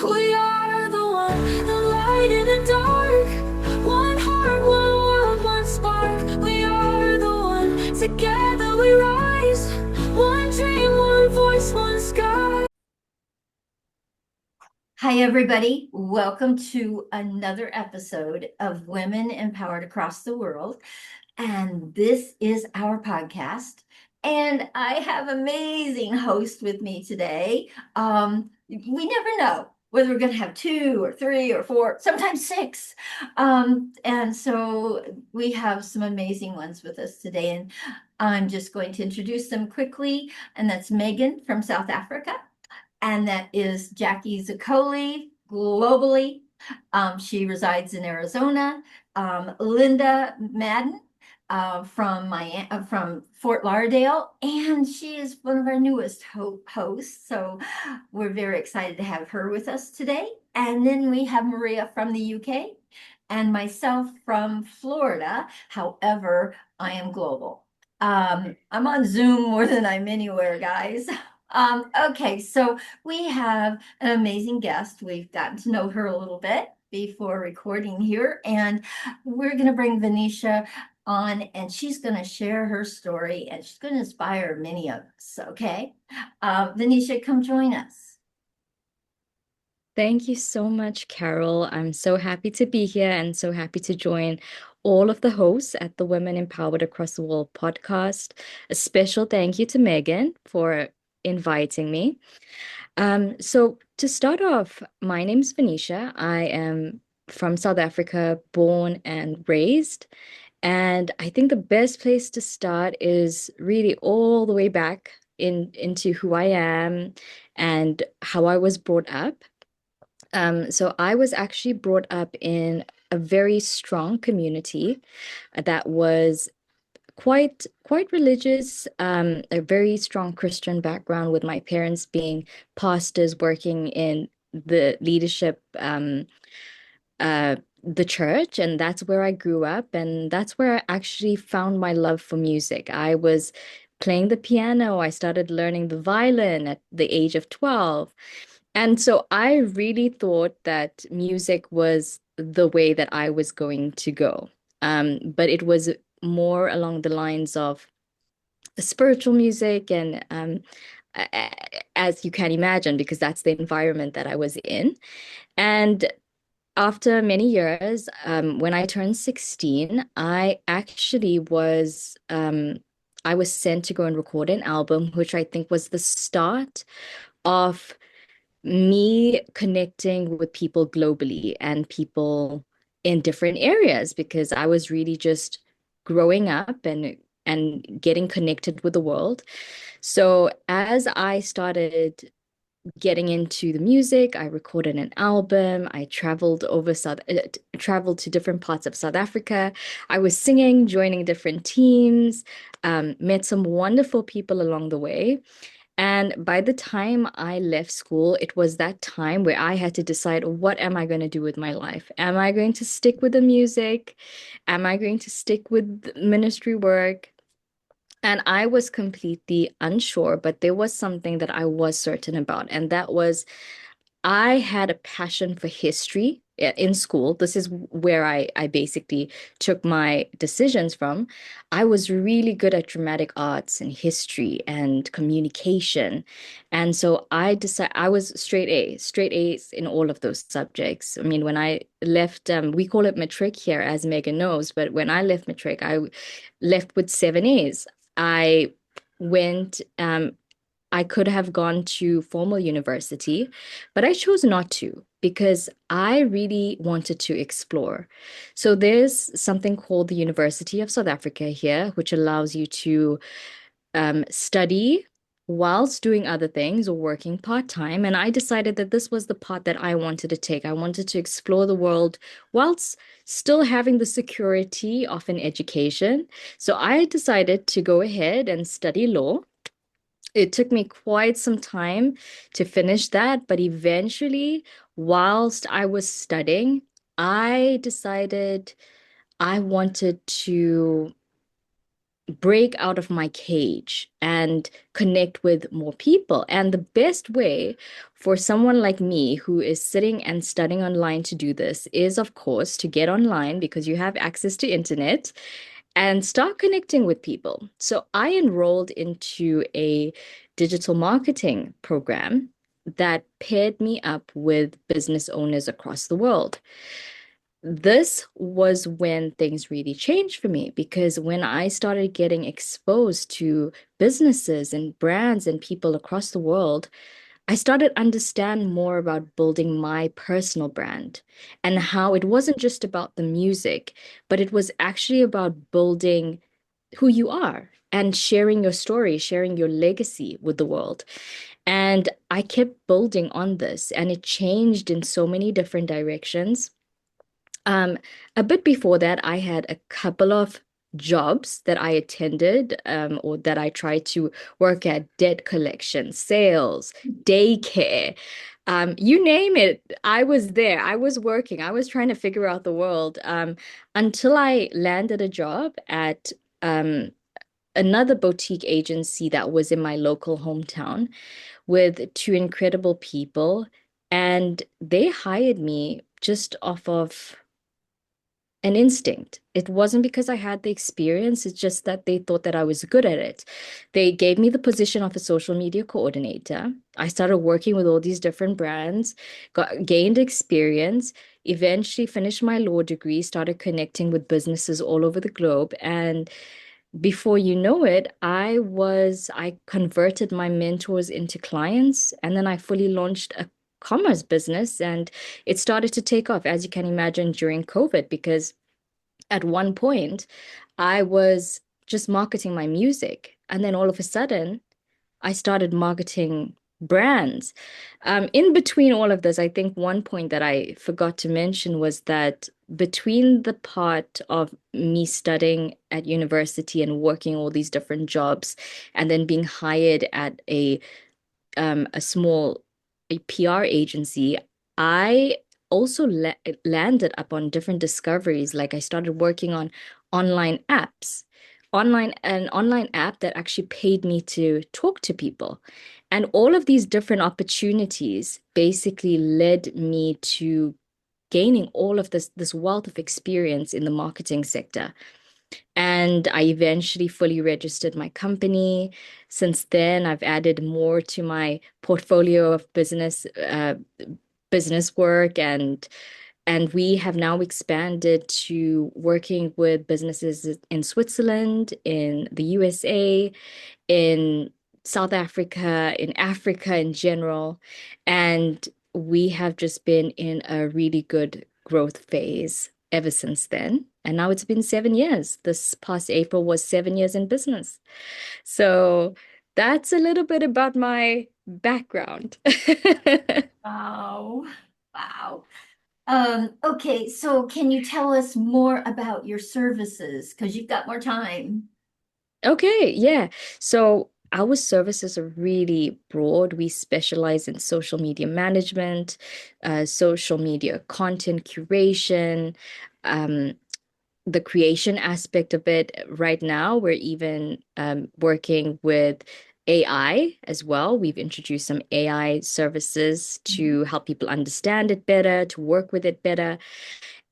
We are the one, the light in the dark. One heart, one world, one spark. We are the one, together we rise. One dream, one voice, one sky. Hi, everybody. Welcome to another episode of Women Empowered Across the World. And this is our podcast. And I have amazing host with me today. We never know whether we're going to have two or three or four, sometimes six. And so we have some amazing ones with us today. And I'm just going to introduce them quickly. And that's Megan from South Africa. And that is Jackie Zaccoli globally. She resides in Arizona. Linda Madden from Fort Lauderdale, and she is one of our newest hosts. So we're very excited to have her with us today. And then we have Maria from the UK and myself from Florida. However, I am global. I'm on Zoom more than I'm anywhere, guys. Okay, so we have an amazing guest. We've gotten to know her a little bit before recording here, and we're going to bring Venetia on, and she's going to share her story, and she's going to inspire many of us. Okay, Venetia, come join us. Thank you so much, Carol. I'm so happy to be here and so happy to join all of the hosts at the Women Empowered Across the World podcast. A special thank you to Megan for inviting me. So to start off, my name's Venetia. I am from South Africa, born and raised. And I think the best place to start is really all the way back into who I am and how I was brought up. So I was actually brought up in a very strong community that was quite religious, a very strong Christian background with my parents being pastors working in the leadership the church, and that's where I grew up, and that's where I actually found my love for music. I was playing the piano, I started learning the violin at the age of 12. And so I really thought that music was the way that I was going to go. But it was more along the lines of spiritual music and as you can imagine, because that's the environment that I was in. And after many years, when I turned 16, I was sent to go and record an album, which I think was the start of me connecting with people globally and people in different areas because I was really just growing up and getting connected with the world. So as I started getting into the music, I recorded an album. I traveled to different parts of South Africa. I was singing, joining different teams, met some wonderful people along the way. And by the time I left school, it was that time where I had to decide, what am I going to do with my life? Am I going to stick with the music? Am I going to stick with ministry work? And I was completely unsure, but there was something that I was certain about, and that was I had a passion for history in school. This is where I basically took my decisions from. I was really good at dramatic arts and history and communication. And so I decided I was straight A's in all of those subjects. I mean, when I left, we call it matric here, as Megan knows, but when I left matric, I left with 7 A's. I went I could have gone to formal university, but I chose not to because I really wanted to explore. So there's something called the University of South Africa here, which allows you to study whilst doing other things or working part-time. And I decided that this was the path that I wanted to take. I wanted to explore the world whilst still having the security of an education. So I decided to go ahead and study law. It took me quite some time to finish that, but eventually, whilst I was studying, I decided I wanted to break out of my cage and connect with more people. And the best way for someone like me who is sitting and studying online to do this is, of course, to get online because you have access to internet and start connecting with people. So I enrolled into a digital marketing program that paired me up with business owners across the world. This was when things really changed for me because when I started getting exposed to businesses and brands and people across the world, I started understand more about building my personal brand and how it wasn't just about the music, but it was actually about building who you are and sharing your story, sharing your legacy with the world. And I kept building on this, and it changed in so many different directions. Um, a bit before that, I had a couple of jobs that I attended, or that I tried to work at: debt collection, sales, daycare, you name it. I was there. I was working. I was trying to figure out the world, until I landed a job at um, another boutique agency that was in my local hometown with two incredible people. And they hired me just off of an instinct. It wasn't because I had the experience, it's just that they thought that I was good at it. They gave me the position of a social media coordinator. I started working with all these different brands, gained experience, eventually finished my law degree, started connecting with businesses all over the globe. And before you know it, I converted my mentors into clients, and then I fully launched a commerce business, and it started to take off, as you can imagine, during COVID, because at one point I was just marketing my music, and then all of a sudden I started marketing brands. In between all of this, I think one point that I forgot to mention was that between the part of me studying at university and working all these different jobs, and then being hired at a small PR agency, I also landed upon different discoveries. Like I started working on online apps, an online app that actually paid me to talk to people. And all of these different opportunities basically led me to gaining all of this wealth of experience in the marketing sector. And I eventually fully registered my company. Since then, I've added more to my portfolio of business work, and we have now expanded to working with businesses in Switzerland, in the USA, in South Africa, in Africa in general. And we have just been in a really good growth phase ever since then. And now it's been 7 years. This past April was 7 years in business. So that's a little bit about my background. Wow. Wow. Okay, so can you tell us more about your services? Because you've got more time. Okay, yeah. So our services are really broad. We specialize in social media management, social media content curation, um, the creation aspect of it. Right now, we're even working with AI as well. We've introduced some AI services to help people understand it better, to work with it better.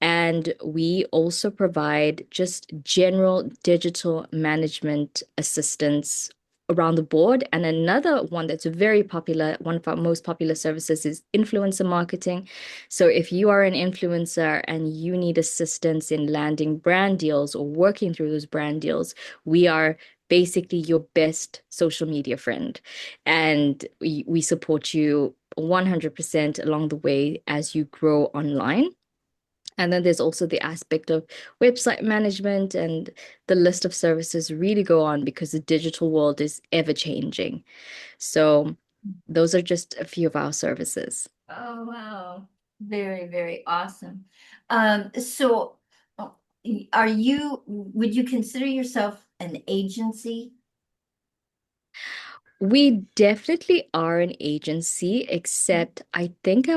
And we also provide just general digital management assistance around the board. And another one that's very popular, one of our most popular services, is influencer marketing. So if you are an influencer and you need assistance in landing brand deals or working through those brand deals, we are basically your best social media friend. And we support you 100% along the way as you grow online. And then there's also the aspect of website management, and the list of services really go on because the digital world is ever changing. So those are just a few of our services. Oh, wow. Very, very awesome. So uh, would you consider yourself an agency? We definitely are an agency, except I think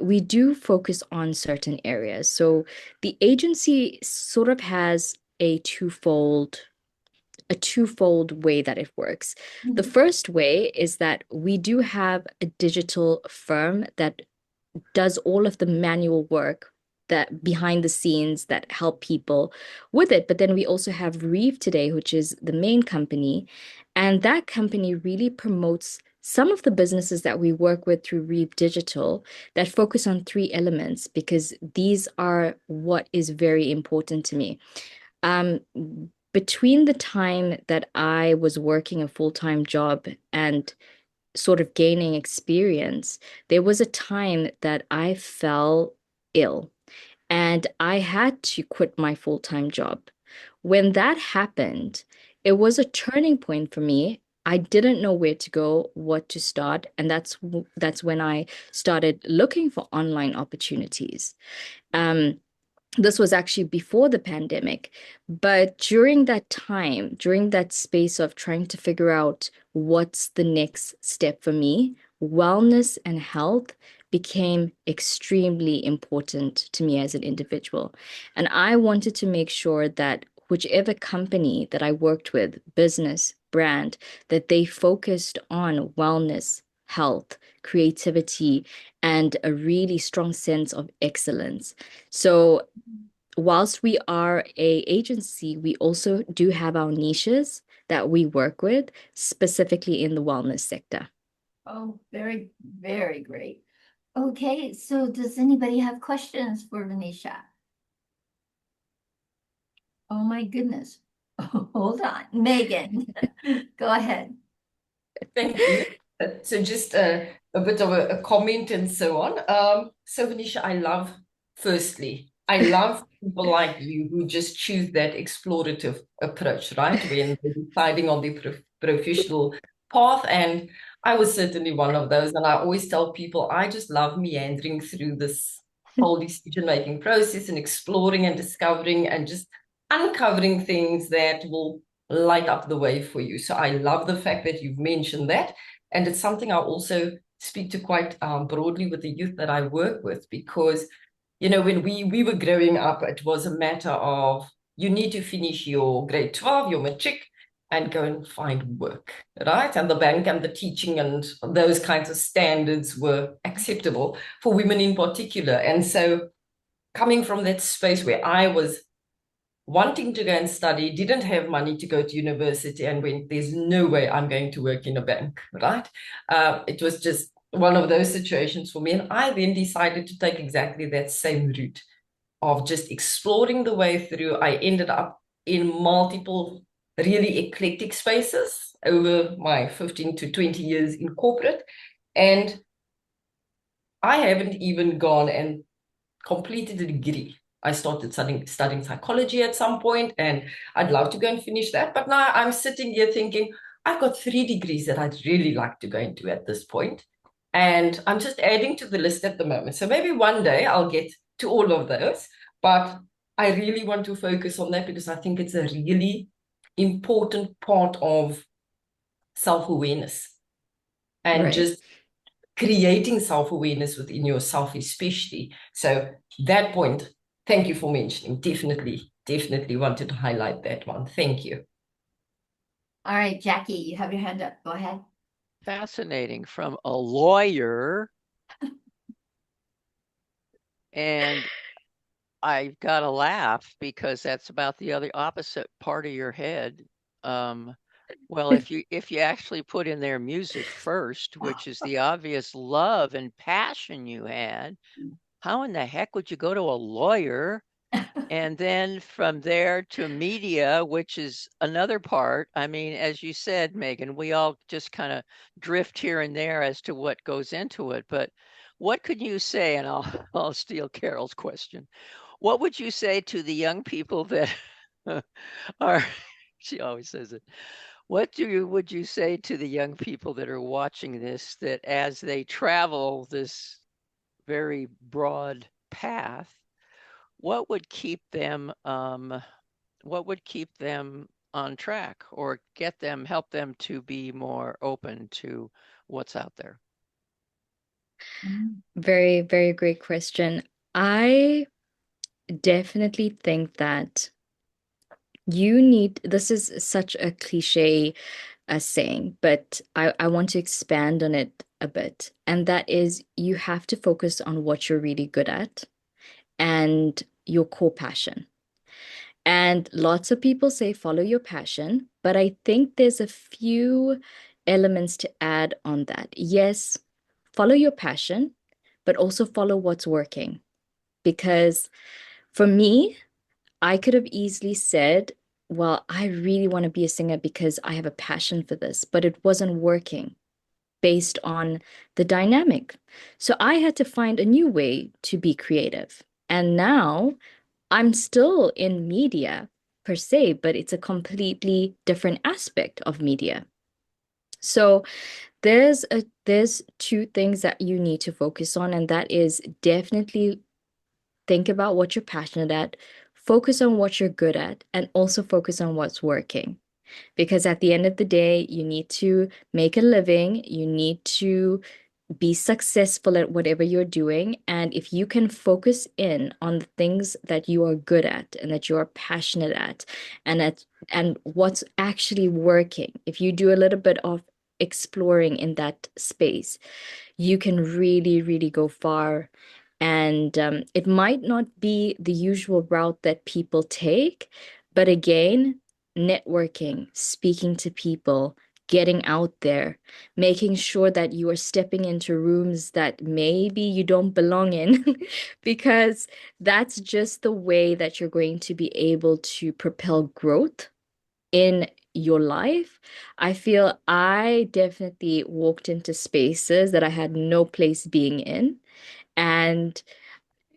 we do focus on certain areas. So the agency sort of has a twofold a twofold way that it works. The Mhm. first way is that we do have a digital firm that does all of the manual work that behind the scenes that help people with it. But then we also have Reeve today, which is the main company. And that company really promotes some of the businesses that we work with through Reeve Digital that focus on three elements, because these are what is very important to me. Um, Between the time that I was working a full-time job and sort of gaining experience, there was a time that I fell ill and I had to quit my full-time job. When that happened, it was a turning point for me. I didn't know where to go, what to start, and that's when I started looking for online opportunities. Um, this was actually before the pandemic, but during that time, during that space of trying to figure out what's the next step for me, wellness and health became extremely important to me as an individual. And I wanted to make sure that whichever company that I worked with, business, brand, that they focused on wellness, health, creativity, and a really strong sense of excellence. So whilst we are a agency, we also do have our niches that we work with, specifically in the wellness sector. Oh, very, very great. Okay, so does anybody have questions for Venetia? Oh my goodness. Hold on. Megan, go ahead. Thank you. So just a bit of a comment and so on. So Venetia, I love people like you who just choose that explorative approach, right? When they're deciding on the professional path. And I was certainly one of those. And I always tell people, I just love meandering through this whole decision-making process and exploring and discovering and just uncovering things that will light up the way for you. So I love the fact that you've mentioned that. And it's something I also speak to quite broadly with the youth that I work with, because, you know, when we were growing up, it was a matter of you need to finish your grade 12, your matric, and go and find work, right? And the bank and the teaching and those kinds of standards were acceptable for women in particular. And so coming from that space where I was wanting to go and study, didn't have money to go to university, and went, there's no way I'm going to work in a bank, right? It was just one of those situations for me. And I then decided to take exactly that same route of just exploring the way through. I ended up in multiple really eclectic spaces over my 15 to 20 years in corporate. And I haven't even gone and completed a degree. I started studying psychology at some point, and I'd love to go and finish that. But now I'm sitting here thinking, I've got 3 degrees that I'd really like to go into at this point. And I'm just adding to the list at the moment. So maybe one day I'll get to all of those. But I really want to focus on that because I think it's a really important part of self-awareness and Right. just creating self-awareness within yourself, especially. So that point, thank you for mentioning. Definitely wanted to highlight that one. Thank you. All right, Jackie, you have your hand up. Go ahead. Fascinating. From a lawyer, and I've got to laugh because that's about the other opposite part of your head. Well, if you actually put in there music first, which is the obvious love and passion you had, how in the heck would you go to a lawyer? And then from there to media, which is another part. I mean, as you said, Megan, we all just kind of drift here and there as to what goes into it. But what could you say? And I'll I'll steal Carol's question. What would you say to the young people that are? She always says it. Would you say to the young people that are watching this, that as they travel this very broad path, what would keep them on track, or help them to be more open to what's out there? Very, very great question. I definitely think that this is such a cliche saying, but I want to expand on it a bit. And that is, you have to focus on what you're really good at and your core passion. And lots of people say follow your passion, but I think there's a few elements to add on that. Yes, follow your passion, but also follow what's working. Because for me, I could have easily said, well, I really want to be a singer because I have a passion for this, but it wasn't working based on the dynamic. So I had to find a new way to be creative. And now I'm still in media per se, but it's a completely different aspect of media. So there's two things that you need to focus on, and that is definitely think about what you're passionate at, focus on what you're good at, and also focus on what's working. Because at the end of the day, you need to make a living, you need to be successful at whatever you're doing. And if you can focus in on the things that you are good at and that you are passionate and what's actually working, if you do a little bit of exploring in that space, you can really, really go far. And it might not be the usual route that people take, but again, networking, speaking to people, getting out there, making sure that you are stepping into rooms that maybe you don't belong in, because that's just the way that you're going to be able to propel growth in your life. I feel I definitely walked into spaces that I had no place being in. And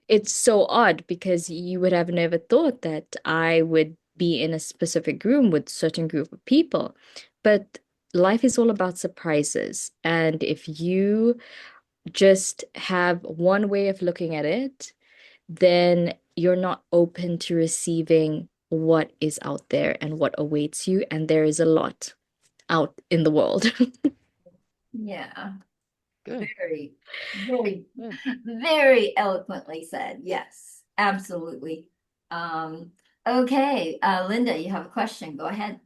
it's so odd because you would have never thought that I would be in a specific room with certain group of people. But life is all about surprises. And if you just have one way of looking at it, then you're not open to receiving what is out there and what awaits you. And there is a lot out in the world. Yeah, Good. very, very, Good. very eloquently said. Yes, absolutely. Um, okay, Linda, you have a question. Go ahead.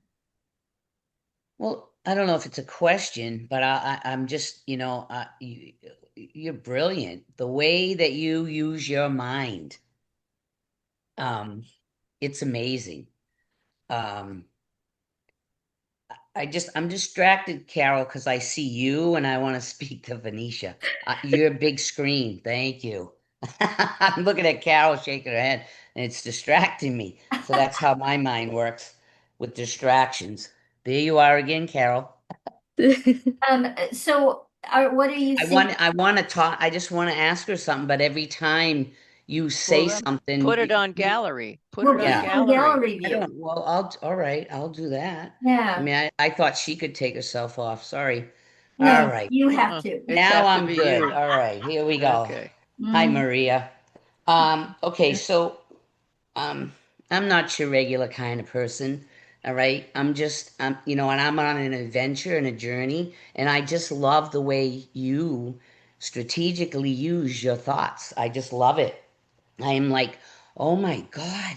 Well, I don't know if it's a question, but I'm just, you're brilliant. The way that you use your mind, um, it's amazing. Um, I'm distracted, Carol, because I see you and I want to speak to Venetia. Your big screen, thank you. I'm looking at Carol shaking her head, and it's distracting me. So that's how my mind works with distractions. There you are again, Carol. So what are you seeing? I want to talk. I just want to ask her something, but every time you Well, say then something, put it on gallery. Put We'll it put on it yeah, on gallery. gallery I view. don't. Well, all right, I'll do that. I Yeah, mean, I thought she could take herself off. Sorry. All no, right. you have Uh-uh. to. It's Now have to I'm be good. you. All right, here we go. Okay. Hi, Mhm. Maria. Okay, so um, I'm not your regular kind of person. All right. And I'm on an adventure and a journey, and I just love the way you strategically use your thoughts. I just love it. I am like, oh my God,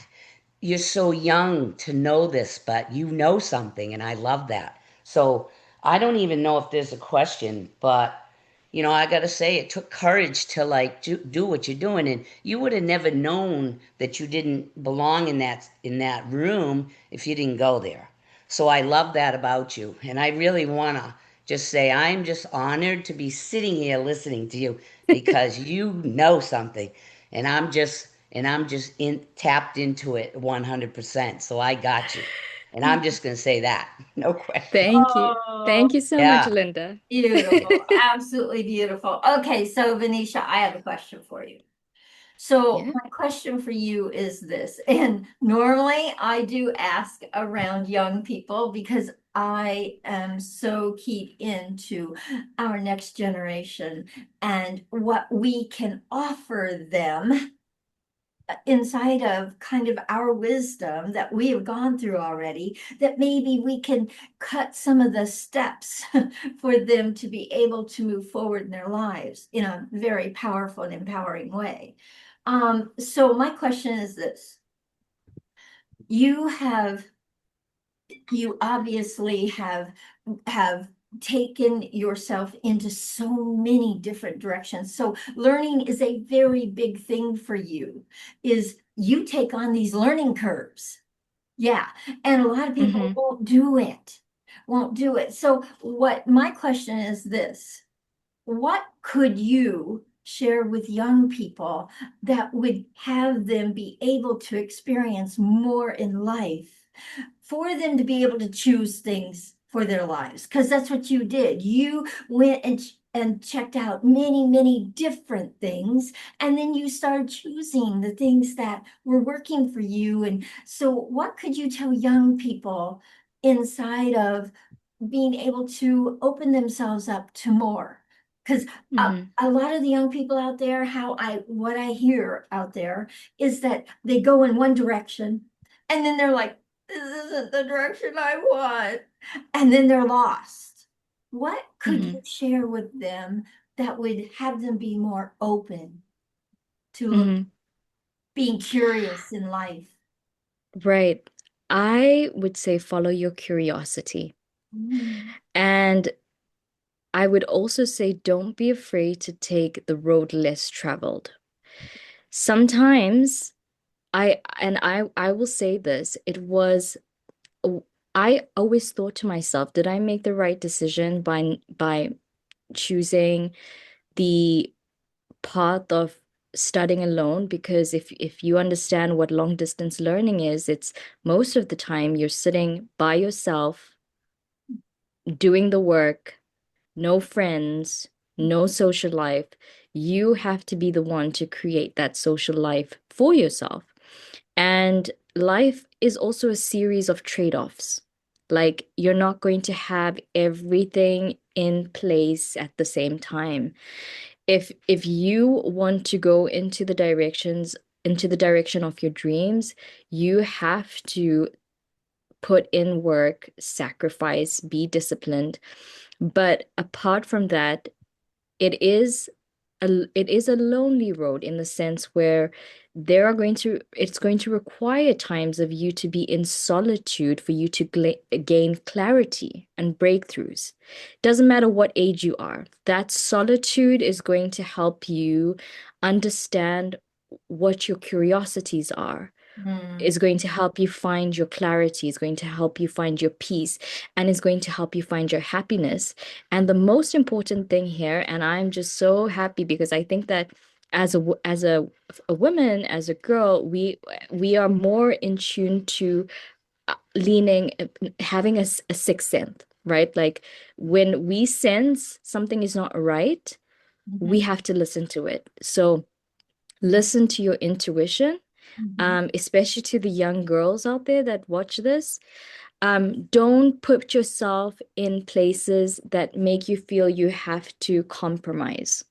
you're so young to know this, but you know something, and I love that. So I don't even know if there's a question, but I gotta say, it took courage to like do what you're doing, and you would have never known that you didn't belong in that room if you didn't go there. So I love that about you, and I really wanna just say I'm just honored to be sitting here listening to you because you know something, and I'm just in tapped into it 100%. So I got you, and I'm just gonna say that, no question. Thank you. Oh, Thank you so much, Yeah. Linda. beautiful. Absolutely beautiful. Okay, so Venetia, I have a question for you. So Yeah. my question for you is this, and normally I do ask around young people because I am so keyed into our next generation and what we can offer them inside of kind of our wisdom that we have gone through already, that maybe we can cut some of the steps for them to be able to move forward in their lives in a very powerful and empowering way. So my question is this. You have you obviously have taken yourself into so many different directions. So learning is a very big thing for you, is you take on these learning curves. Yeah, and a lot of people Mm-hmm. won't do it. So what my question is this: what could you share with young people that would have them be able to experience more in life, for them to be able to choose things for their lives? Because that's what you did. You went and checked out many, many different things, and then you started choosing the things that were working for you. And so, what could you tell young people inside of being able to open themselves up to more? Because Mm-hmm. a lot of the young people out there, what I hear out there is that they go in one direction, and then they're like, this isn't the direction I want. And then they're lost. What could Mm-hmm. you share with them that would have them be more open to Mm-hmm. being curious in life? Right. I would say follow your curiosity. Mm. And I would also say don't be afraid to take the road less traveled. Sometimes I will say this, I always thought to myself, did I make the right decision by choosing the path of studying alone? Because if you understand what long distance learning is, it's most of the time you're sitting by yourself doing the work, no friends, no social life. You have to be the one to create that social life for yourself. And life is also a series of trade-offs. Like you're not going to have everything in place at the same time. If you want to go into the direction of your dreams, you have to put in work, sacrifice, be disciplined. But apart from that, it is it is a lonely road in the sense where it's going to require times of you to be in solitude for you to gain clarity and breakthroughs. Doesn't matter what age you are, that solitude is going to help you understand what your curiosities are, Mm. is going to help you find your clarity, is going to help you find your peace, and is going to help you find your happiness. And the most important thing here, and I'm just so happy because I think that as a woman, as a girl, we are more in tune to leaning, having a sixth sense, right? Like when we sense something is not right, we Mhm. have to listen to it. So listen to your intuition, Mhm. especially to the young girls out there that watch this. Don't put yourself in places that make you feel you have to compromise,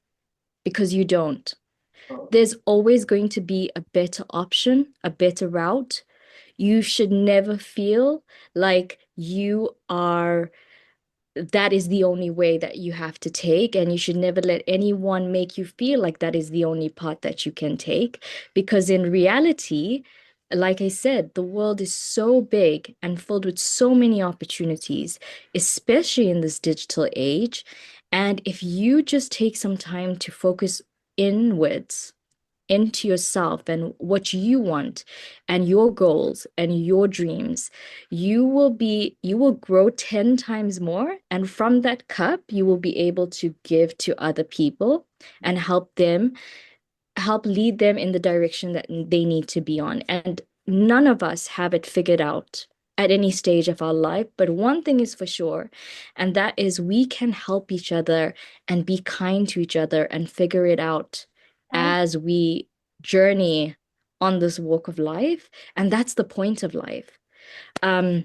because you don't. Oh. There's always going to be a better option, a better route. You should never feel like you are that is the only way that you have to take, and you should never let anyone make you feel like that is the only path that you can take, because in reality, like I said, the world is so big and filled with so many opportunities, especially in this digital age. And if you just take some time to focus inwards into yourself and what you want and your goals and your dreams, you will grow 10 times more. And from that cup, you will be able to give to other people and help lead them in the direction that they need to be on. And none of us have it figured out at any stage of our life. But one thing is for sure, and that is we can help each other and be kind to each other and figure it out Oh. as we journey on this walk of life. And that's the point of life. Um,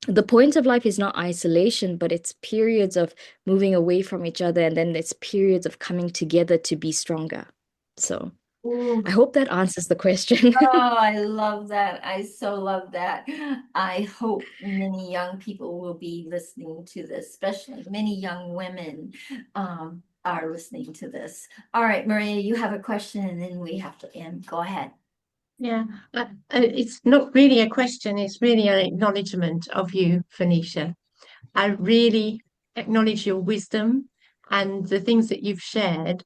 the point of life is not isolation, but it's periods of moving away from each other, and then it's periods of coming together to be stronger. So Ooh. I hope that answers the question. Oh, I love that. I so love that. I hope many young people will be listening to this, especially many young women are listening to this. All right, Maria, you have a question and then we have to end. Go ahead. Yeah, it's not really a question, it's really an acknowledgement of you, Venetia. I really acknowledge your wisdom and the things that you've shared.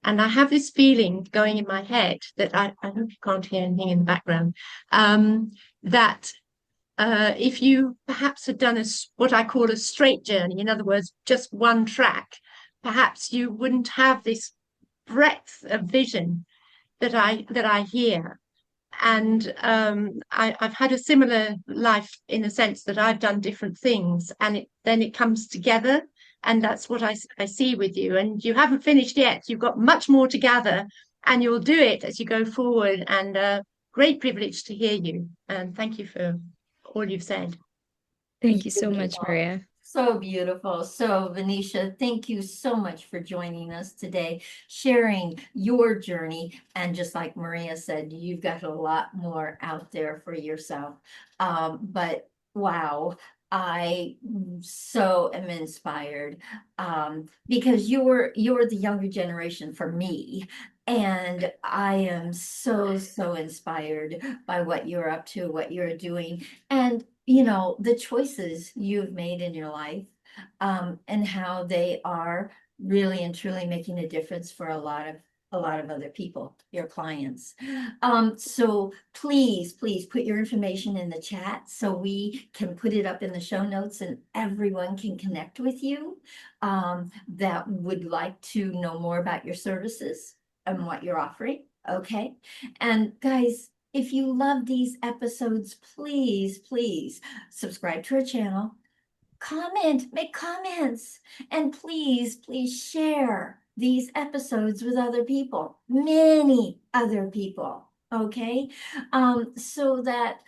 And I have this feeling going in my head that I hope you can't hear anything in the background, that if you perhaps had done what I call a straight journey, in other words, just one track, perhaps you wouldn't have this breadth of vision that I hear. And I've had a similar life in the sense that I've done different things, and then it comes together, and that's what I see with you. And you haven't finished yet. You've got much more to gather, and you'll do it as you go forward. And great privilege to hear you. And thank you for all you've said. Thank you so much, Beautiful. Maria. So beautiful. So, Venetia, thank you so much for joining us today, sharing your journey. And just like Maria said, you've got a lot more out there for yourself. But wow, I so am inspired because you're the younger generation for me. And I am so inspired by what you're up to, what you're doing. And the choices you've made in your life, and how they are really and truly making a difference for a lot of other people, your clients. So please put your information in the chat so we can put it up in the show notes and everyone can connect with you, that would like to know more about your services and what you're offering. Okay. And guys, if you love these episodes, please subscribe to our channel, make comments, and please share these episodes with other people, many other people, okay? So that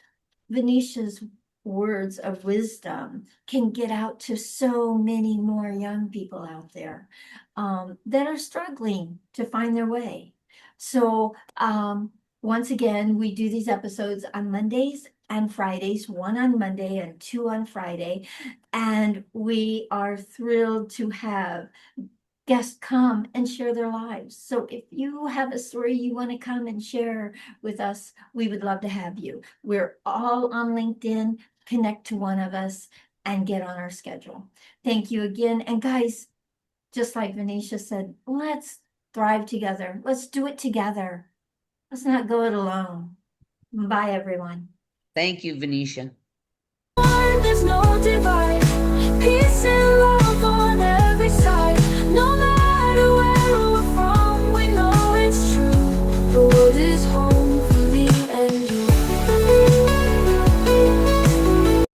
Venetia's words of wisdom can get out to so many more young people out there, that are struggling to find their way. So, once again, we do these episodes on Mondays and Fridays, one on Monday and two on Friday. And we are thrilled to have guests come and share their lives. So if you have a story you want to come and share with us, we would love to have you. We're all on LinkedIn. Connect to one of us and get on our schedule. Thank you again. And guys, just like Venetia said, let's thrive together. Let's do it together. Let's not go it alone. Bye, everyone. Thank you, Venetia. There's no divide.